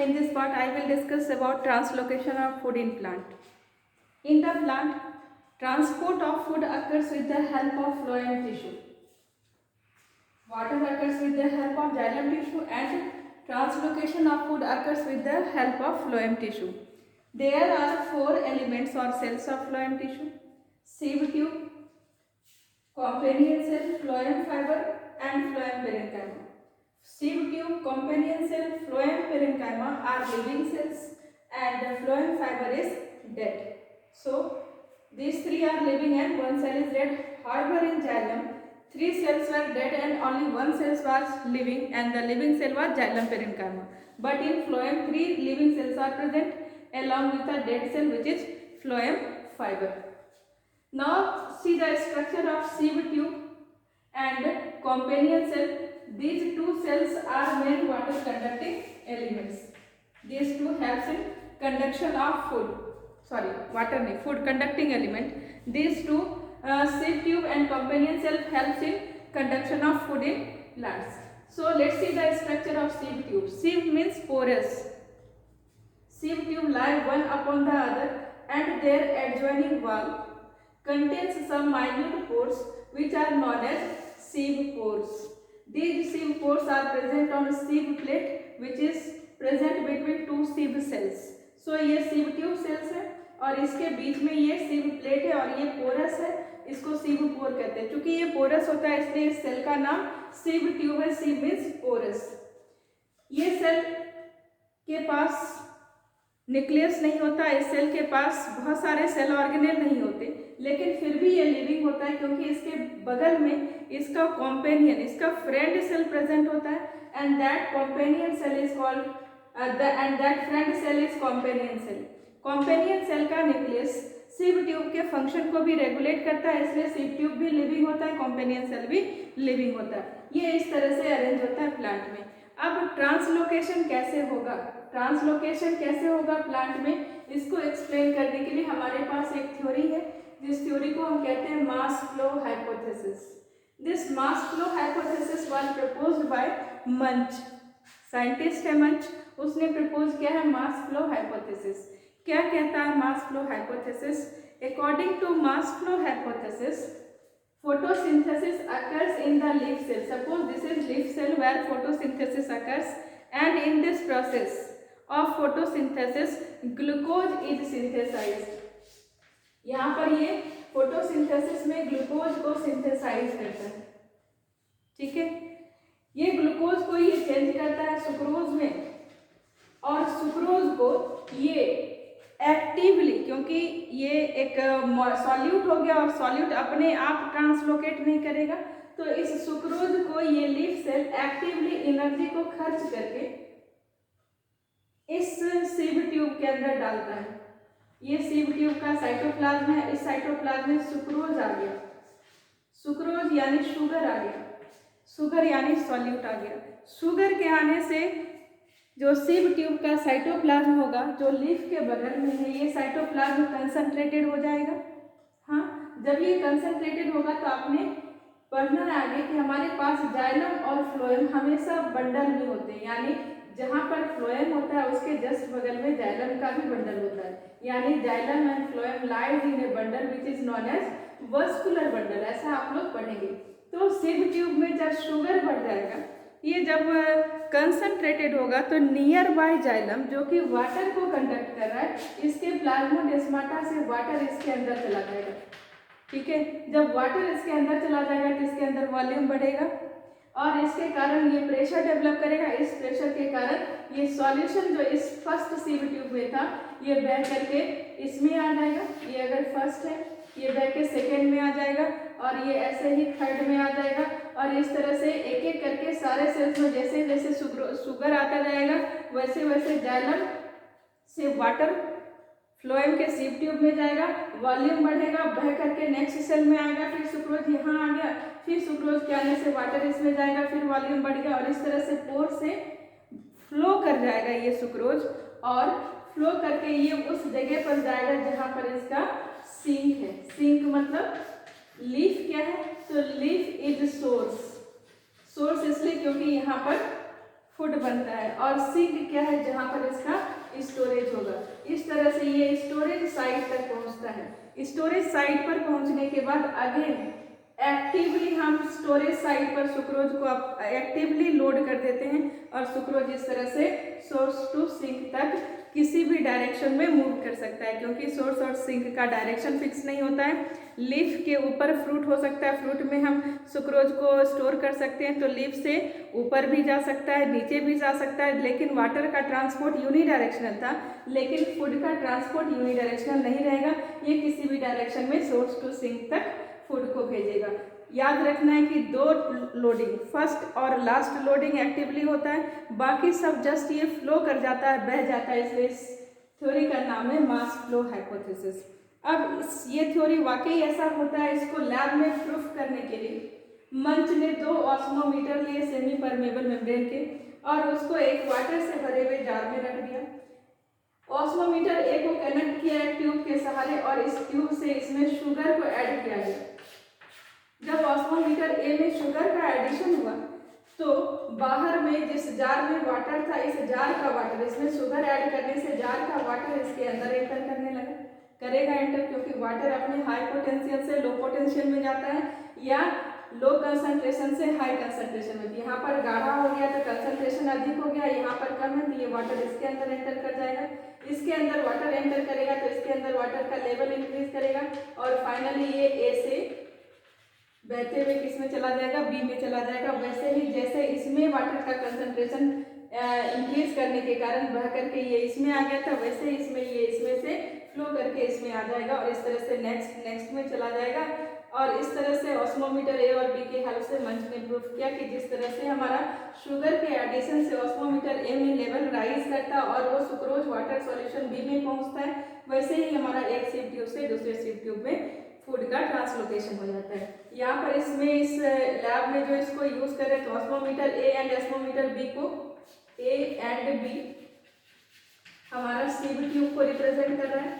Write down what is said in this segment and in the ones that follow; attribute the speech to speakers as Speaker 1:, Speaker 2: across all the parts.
Speaker 1: in this part I will discuss about translocation of food in plant. In the plant, transport of food occurs with the help of phloem tissue. Water occurs with the help of xylem tissue and translocation of food occurs with the help of phloem tissue. There are 4 elements or cells of phloem tissue: sieve tube, companion cell, phloem fiber and phloem parenchyma. Sieve tube, companion cell, phloem parenchyma are living cells and the phloem fiber is dead. So these 3 are living and 1 cell is dead. However, in xylem 3 cells were dead and only 1 cell was living, and the living cell was xylem parenchyma. But in phloem 3 living cells are present along with a dead cell which is phloem fiber. Now see the structure of sieve tube and companion cell. These 2 cells are main water conducting elements. These 2 helps in conduction of food. Food conducting element. These 2 sieve tube and companion cell helps in conduction of food in plants. So let's see the structure of sieve tube. Sieve means porous. Sieve tube lie one upon the other and their adjoining wall contains some minute pores which are known as sieve pores. These sieve pores are present on a sieve plate which is present between 2 sieve cells. So ये sieve tube cells है और इसके बीच में ये sieve plate है और ये porous है, इसको sieve pore कहते हैं. चूंकि ये porous होता है इसलिए इस सेल का नाम sieve tube है. sieve means porous. ये सेल के पास न्यूक्लियस नहीं होता, इस सेल के पास बहुत सारे सेल ऑर्गेनेल नहीं होते, लेकिन फिर भी ये लिविंग होता है क्योंकि इसके बगल में इसका कॉम्पेनियन, इसका फ्रेंड सेल प्रेजेंट होता है and that companion cell is called and that friend cell is companion cell. Companion cell का न्यूक्लियस सिव ट्यूब के फंक्शन को भी रेगुलेट करता है, इसलिए सिव ट्यूब भी लिविंग होता है, कॉम्पेनियन सेल भी लिविंग होता है. ये इस तरह से अरेंज होता है प्लांट में. अब ट्रांसलोकेशन कैसे होगा, ट्रांसलोकेशन कैसे होगा प्लांट में, इसको एक्सप्लेन करने के लिए हमारे पास एक थ्योरी है जिस थ्योरी को हम कहते हैं मास flow hypothesis. This mass flow hypothesis was proposed by मंच. साइंटिस्ट है मंच, उसने प्रपोज किया है मास फ्लो हाइपोथेसिस. क्या कहता है mass flow hypothesis? According to mass flow hypothesis, photosynthesis occurs in the leaf cell. Suppose this is leaf cell where photosynthesis occurs, and in this process of photosynthesis glucose is synthesized. यहाँ पर ये photosynthesis में glucose को synthesise करता है. ठीक है, ये ग्लूकोज को ये चेंज करता है सुक्रोज में, और सुक्रोज को ये एक्टिवली, क्योंकि ये एक सॉल्यूट हो गया और सॉल्यूट अपने आप ट्रांसलोकेट नहीं करेगा, तो इस सुक्रोज को ये लीफ सेल एक्टिवली एनर्जी को खर्च करके इस सिव ट्यूब के अंदर डालता है. ये सिव ट्यूब का साइटोप्लाज्म है, इस साइटोप्लाज्म में सुक्रोज आ गया. सुक्रोज यानी शुगर आ गया, शुगर यानी सॉल्यूट आ गया. शुगर के आने से जो सिव ट्यूब का साइटोप्लाज्म होगा जो लीफ के बगल में है, ये साइटोप्लाज्म कंसंट्रेटेड हो जाएगा. हाँ, जब ये कंसंट्रेटेड होगा तो आपने पढ़ना है आगे कि हमारे पास जाइलम और फ्लोएम हमेशा बंडल में होते हैं, यानी जहाँ पर फ्लोएम होता है उसके जस्ट बगल में जाइलम का भी बंडल होता है, यानी xylem and phloem lies in a bundle which is non as vascular bundle. ऐसा आप लोग पढ़ेंगे. तो सिव ट्यूब में जब शुगर बढ़ जाएगा, ये जब कंसंट्रेटेड होगा तो नियर बाय जाइलम जो कि वाटर को कंडक्ट कर रहा है, इसके प्लाज्मोडेस्माटा से वाटर इसके अंदर चला जाएगा. ठीक है, जब वाटर इसके अंदर चला जाएगा तो इसके अंदर वॉल्यूम बढ़ेगा और इसके कारण ये प्रेशर डेवलप करेगा. इस प्रेशर के कारण ये सॉल्यूशन जो इस फर्स्ट सिव ट्यूब में था ये बह करके इसमें आ जाएगा. ये अगर फर्स्ट है ये बह के सेकेंड में आ जाएगा और ये ऐसे ही थर्ड में आ जाएगा, और इस तरह से एक एक करके सारे सेल्स में जैसे जैसे शुगर आता जाएगा वैसे वैसे जाइलम से वाटर फ्लोएम के सिव ट्यूब में जाएगा, वॉल्यूम बढ़ेगा, बह करके नेक्स्ट सेल में आएगा, फिर सुक्रोज यहाँ आ गया, फिर सुक्रोज के आने से वाटर इसमें जाएगा, फिर वॉल्यूम बढ़ गया, और इस तरह से पोर से फ्लो कर जाएगा ये सुक्रोज, और फ्लो करके ये उस जगह पर जाएगा जहाँ पर इसका सिंक है. सिंक मतलब लीफ क्या है, तो लीफ इज सोर्स. सोर्स इसलिए क्योंकि यहाँ पर फूड बनता है। और सिंक क्या है, जहाँ पर इसका स्टोरेज होगा। इस तरह से ये स्टोरेज साइट तक पहुँचता है। स्टोरेज साइट पर पहुँचने के बाद अगेन एक्टिवली हम स्टोरेज साइट पर सुक्रोज को एक्टिवली लोड कर देते हैं और सुक्रोज इस तरह से सोर्स टू सिंक तक किसी भी डायरेक्शन में मूव कर सकता है, क्योंकि सोर्स और सिंक का डायरेक्शन फिक्स नहीं होता है। लीफ के ऊपर फ्रूट हो सकता है, फ्रूट में हम सुक्रोज को स्टोर कर सकते हैं, तो लीफ से ऊपर भी जा सकता है, नीचे भी जा सकता है। लेकिन वाटर का ट्रांसपोर्ट यूनिडायरेक्शनल था, लेकिन फूड का ट्रांसपोर्ट यूनिडायरेक्शनल नहीं रहेगा। ये किसी भी डायरेक्शन में सोर्स टू सिंक तक फूड को भेजेगा। याद रखना है कि दो लोडिंग, फर्स्ट और लास्ट लोडिंग एक्टिवली होता है, बाकी सब जस्ट ये फ्लो कर जाता है, बह जाता है। इसलिए इस थ्योरी का नाम है मास फ्लो हाइपोथेसिस। अब ये थ्योरी वाकई ऐसा होता है, इसको लैब में प्रूफ करने के लिए मंच ने 2 ऑस्मोमीटर लिए सेमी परमेबल मेम्ब्रेन के, और उसको एक वाटर से भरे हुए जार में रख दिया। ऑस्मोमीटर ए को कनेक्ट किया है ट्यूब के सहारे, और इस ट्यूब से इसमें शुगर को ऐड किया गया। जब ऑस्मोमीटर ए में शुगर का एडिशन हुआ तो बाहर में जिस जार में वाटर था, इस जार का वाटर, इसमें शुगर ऐड करने से जार का वाटर इसके अंदर एंटर करने लगा, करेगा एंटर, क्योंकि वाटर अपने हाई पोटेंशियल से लो पोटेंशियल में जाता है, या लो कंसंट्रेशन से हाई कंसंट्रेशन में। यहाँ पर गाढ़ा हो गया तो कंसंट्रेशन अधिक हो गया, यहाँ पर कम है तो ये वाटर इसके अंदर एंटर कर जाएगा। इसके अंदर वाटर एंटर करेगा तो इसके अंदर वाटर का लेवल इंक्रीज करेगा, और फाइनली ये ए से बहते हुए किस में चला जाएगा, बी में चला जाएगा। वैसे ही जैसे इसमें वाटर का कंसंट्रेशन इंक्रीज करने के कारण बह करके ये इसमें आ गया था, वैसे ही इसमें ये इसमें से फ्लो करके इसमें आ जाएगा, और इस तरह से नेक्स्ट में चला जाएगा। और इस तरह से ऑस्मोमीटर ए और बी के हेल्प से मंच ने प्रूफ किया कि जिस तरह से हमारा शुगर के एडिशन से ऑस्मोमीटर ए में लेवल राइज करता है और वो सुक्रोज वाटर सॉल्यूशन बी में पहुंचता है, वैसे ही हमारा एक सीव ट्यूब से दूसरे सीव ट्यूब में फूड का ट्रांसलोकेशन हो जाता है। यहाँ पर इसमें इस लैब में जो इसको यूज कर रहे हैं, तो osmometer A and osmometer B को, ए एंड बी हमारा सीव ट्यूब को रिप्रेजेंट कर रहा है,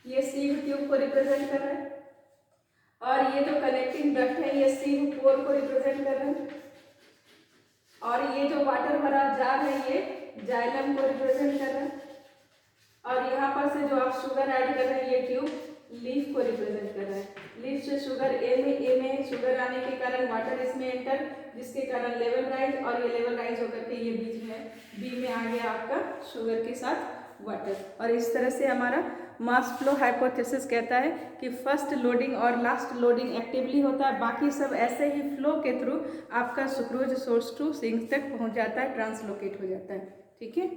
Speaker 1: ये सीव ट्यूब को रिप्रेजेंट कर रहा है, और ये जो कनेक्टिंग डक्ट है ये सीव पोर को रिप्रेजेंट कर रहे हैं, और ये जो वाटर भरा जार है ये जाइलम को रिप्रेजेंट कर रहा है, और यहाँ पर से जो आप शुगर ऐड कर रहे हैं ये ट्यूब लीफ को रिप्रेजेंट कर रहा है। लीफ से शुगर ए में शुगर आने के कारण वाटर इसमें एंटर, जिसके कारण लेवल राइज, और ये लेवल राइज होकर के ये बीच में बी में आ गया आपका शुगर के साथ वाटर। और इस तरह से हमारा मास फ्लो हाइपोथेसिस कहता है कि फर्स्ट लोडिंग और लास्ट लोडिंग एक्टिवली होता है, बाकी सब ऐसे ही फ्लो के थ्रू आपका सुक्रोज सोर्स टू सिंक तक पहुंच जाता है, ट्रांसलोकेट हो जाता है। ठीक है।